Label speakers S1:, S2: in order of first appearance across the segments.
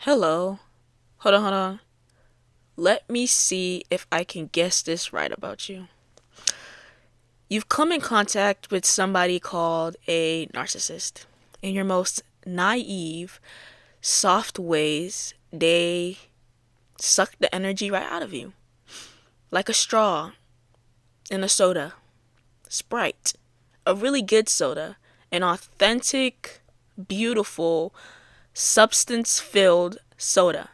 S1: Hello. Hold on. Let me see if I can guess this right about you. You've come in contact with somebody called a narcissist. In your most naive, soft ways, they suck the energy right out of you. Like a straw in a soda. Sprite. A really good soda. An authentic, beautiful, substance filled soda.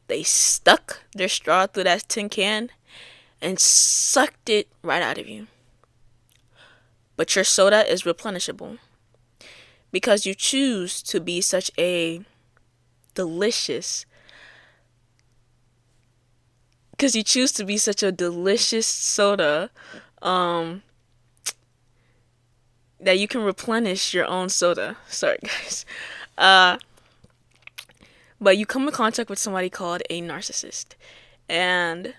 S1: They stuck their straw through that tin can and sucked it right out of you. But your soda is replenishable because you choose to be such a delicious delicious soda um that you can replenish your own soda. Sorry guys. Uh but you come in contact with somebody called a narcissist, and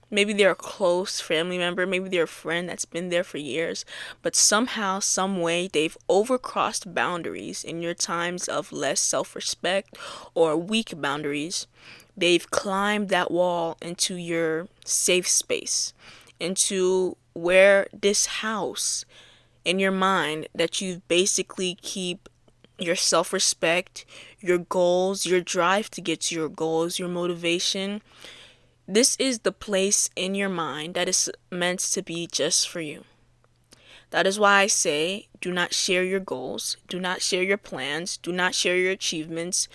S1: maybe they're a close family member, maybe they're a friend that's been there for years, but somehow, some way, they've overcrossed boundaries in your times of less self respect or weak boundaries. They've climbed that wall into your safe space, into where this house in your mind that you basically keep your self respect, your goals, your drive to get to your goals, your motivation. This is the place in your mind that is meant to be just for you. That is why I say do not share your goals, do not share your plans, do not share your achievements.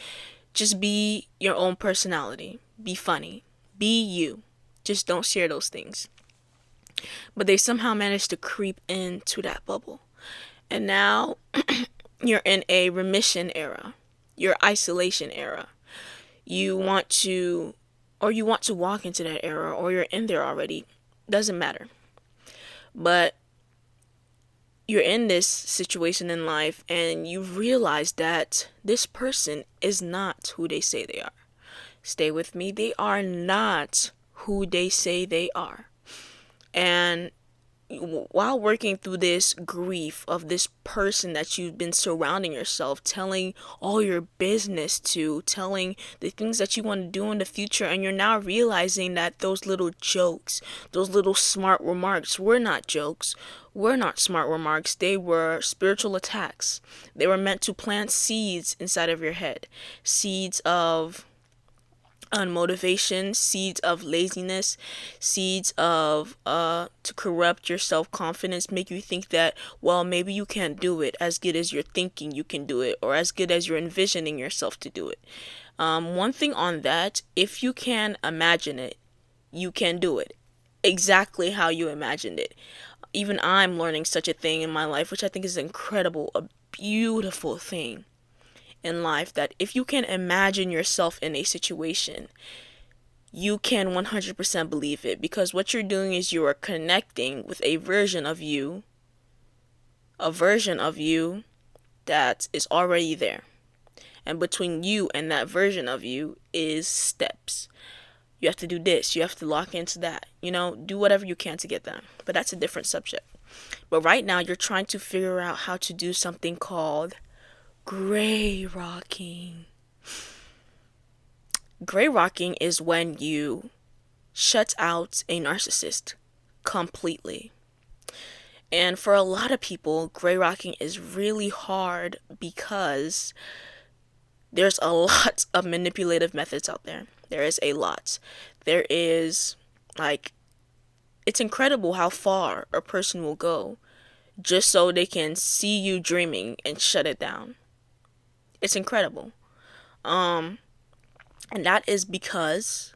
S1: Just be your own personality. Be funny. Be you. Just don't share those things. But they somehow managed to creep into that bubble. And now you're in a remission era, your isolation era. You want to you want to walk into that era, or you're in there already, doesn't matter. But you're in this situation in life and you realize that this person is not who they say they are. Stay with me. They are not who they say they are. And while working through this grief of this person that you've been surrounding yourself, telling all your business to, telling the things that you want to do in the future, and you're now realizing that those little jokes, those little smart remarks were not jokes, were not smart remarks, they were spiritual attacks. They were meant to plant seeds inside of your head, seeds of unmotivation, seeds of laziness, seeds of to corrupt your self-confidence, make you think that, well, maybe you can't do it as good as you're thinking you can do it, or as good as you're envisioning yourself to do it. One thing on that, if you can imagine it, you can do it exactly how you imagined it. Even I'm learning such a thing in my life, which I think is incredible, a beautiful thing in life, that if you can imagine yourself in a situation, you can 100% believe it, because what you're doing is you are connecting with a version of you that is already there. And between you and that version of you is steps. You have to do this, you have to lock into that, do whatever you can to get that. But that's a different subject. But right now, you're trying to figure out how to do something called gray rocking. Gray rocking is when you shut out a narcissist completely. And for a lot of people, gray rocking is really hard because there's a lot of manipulative methods out there. There is a lot. There is, like, it's incredible how far a person will go just so they can see you dreaming and shut it down. It's incredible. And that is because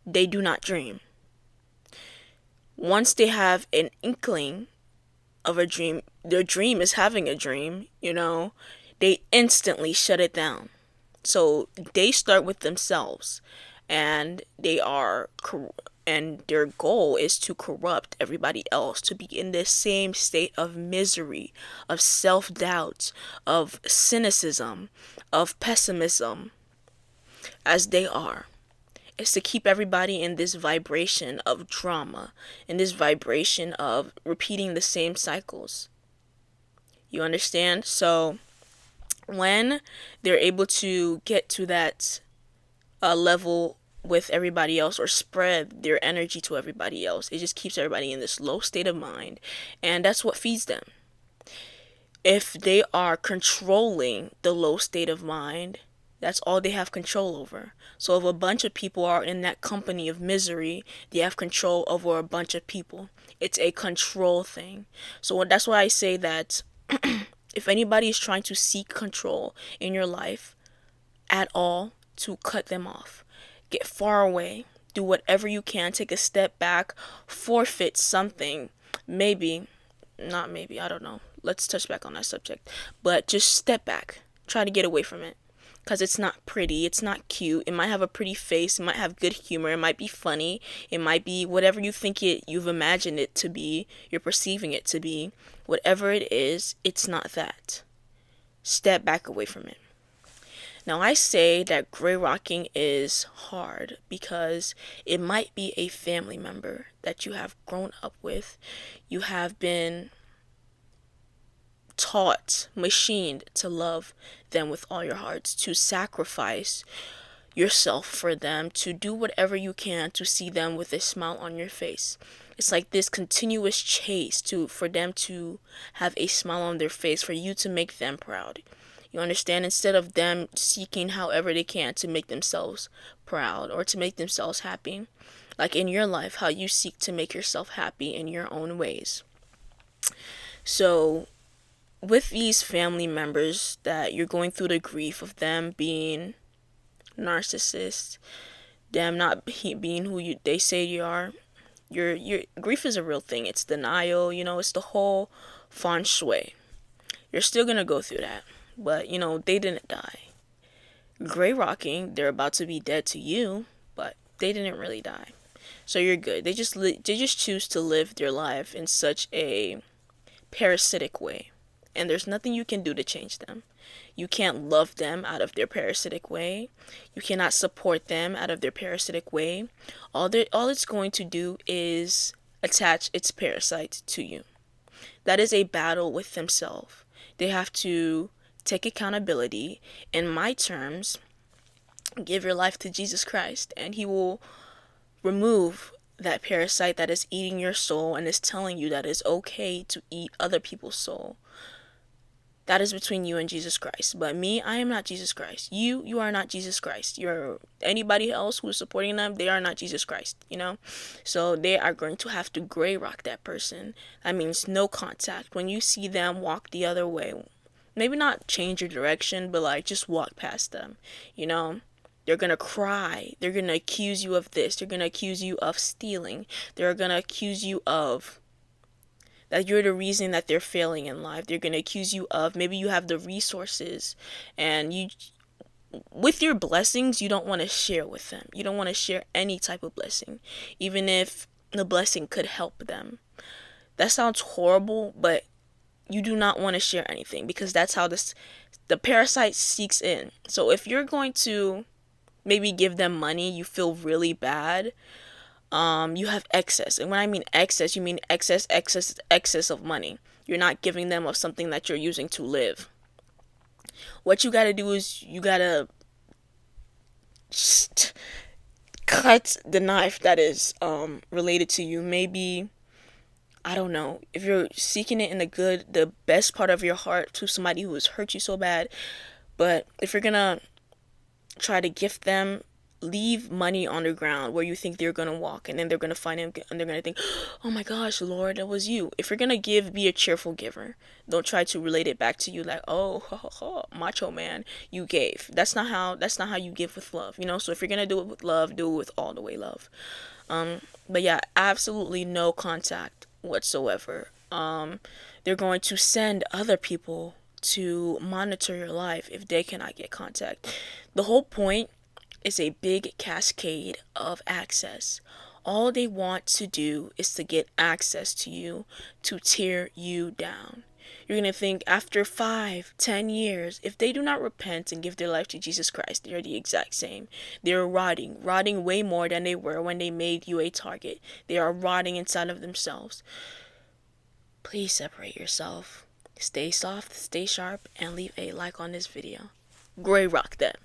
S1: they do not dream. Once they have an inkling of a dream, their dream is having a dream, they instantly shut it down. So they start with themselves, and and their goal is to corrupt everybody else, to be in this same state of misery, of self-doubt, of cynicism, of pessimism as they are. Is to keep everybody in this vibration of drama, in this vibration of repeating the same cycles. You understand? So When they're able to get to that level with everybody else, or spread their energy to everybody else, it just keeps everybody in this low state of mind, and that's what feeds them. If they are controlling the low state of mind, that's all they have control over. So if a bunch of people are in that company of misery, they have control over a bunch of people. It's a control thing. So that's why I say that if anybody is trying to seek control in your life at all, to cut them off. Get far away. Do whatever you can. Take a step back. Forfeit something. Maybe, not maybe, I don't know. Let's touch back on that subject. But just step back. Try to get away from it. Because it's not pretty. It's not cute. It might have a pretty face. It might have good humor. It might be funny. It might be whatever you think you've imagined it to be. You're perceiving it to be. Whatever it is, it's not that. Step back away from it. Now, I say that gray rocking is hard because it might be a family member that you have grown up with. You have been taught, machined to love them with all your hearts, to sacrifice yourself for them, to do whatever you can to see them with a smile on your face. It's like this continuous chase for them to have a smile on their face, for you to make them proud. You understand? Instead of them seeking however they can to make themselves proud or to make themselves happy. Like in your life, how you seek to make yourself happy in your own ways. So, with these family members that you're going through the grief of them being narcissists, them not being who they say you are, your grief is a real thing. It's denial, it's the whole feng shui. You're still going to go through that. But, they didn't die. Gray rocking, they're about to be dead to you, but they didn't really die. So you're good. They just choose to live their life in such a parasitic way. And there's nothing you can do to change them. You can't love them out of their parasitic way. You cannot support them out of their parasitic way. All it's going to do is attach its parasite to you. That is a battle with themselves. They have to take accountability. In my terms, give your life to Jesus Christ, and He will remove that parasite that is eating your soul and is telling you that it's okay to eat other people's soul. That is between you and Jesus Christ. But me, I am not Jesus Christ. You are not Jesus Christ. You're anybody else who is supporting them, they are not Jesus Christ, So they are going to have to gray rock that person. That means no contact. When you see them walk the other way, maybe not change your direction, but just walk past them, They're going to cry. They're going to accuse you of this. They're going to accuse you of stealing. They're going to accuse you of that you're the reason that they're failing in life. They're going to accuse you of maybe you have the resources and with your blessings, you don't want to share with them. You don't want to share any type of blessing, even if the blessing could help them. That sounds horrible, but you do not want to share anything because that's how the parasite seeks in. So if you're going to maybe give them money, you feel really bad. You have excess. And when I mean excess, you mean excess of money. You're not giving them of something that you're using to live. What you got to do is you got to cut the knife that is related to you. Maybe, I don't know, if you're seeking it in the best part of your heart to somebody who has hurt you so bad. But if you're gonna try to gift them, leave money on the ground where you think they're gonna walk, and then they're gonna find him and they're gonna think, oh my gosh, Lord, that was you. If you're gonna give, be a cheerful giver. Don't try to relate it back to you like, oh, ha, ha, ha, macho man, you gave. That's not how you give with love, So if you're gonna do it with love, do it with all the way love. But yeah, absolutely no contact whatsoever. They're going to send other people to monitor your life if they cannot get contact. The whole point is a big cascade of access. All they want to do is to get access to you, to tear you down. You're going to think after 5-10 years, if they do not repent and give their life to Jesus Christ, they're the exact same. They're rotting way more than they were when they made you a target. They are rotting inside of themselves. Please separate yourself. Stay soft, stay sharp, and leave a like on this video. Gray rock that.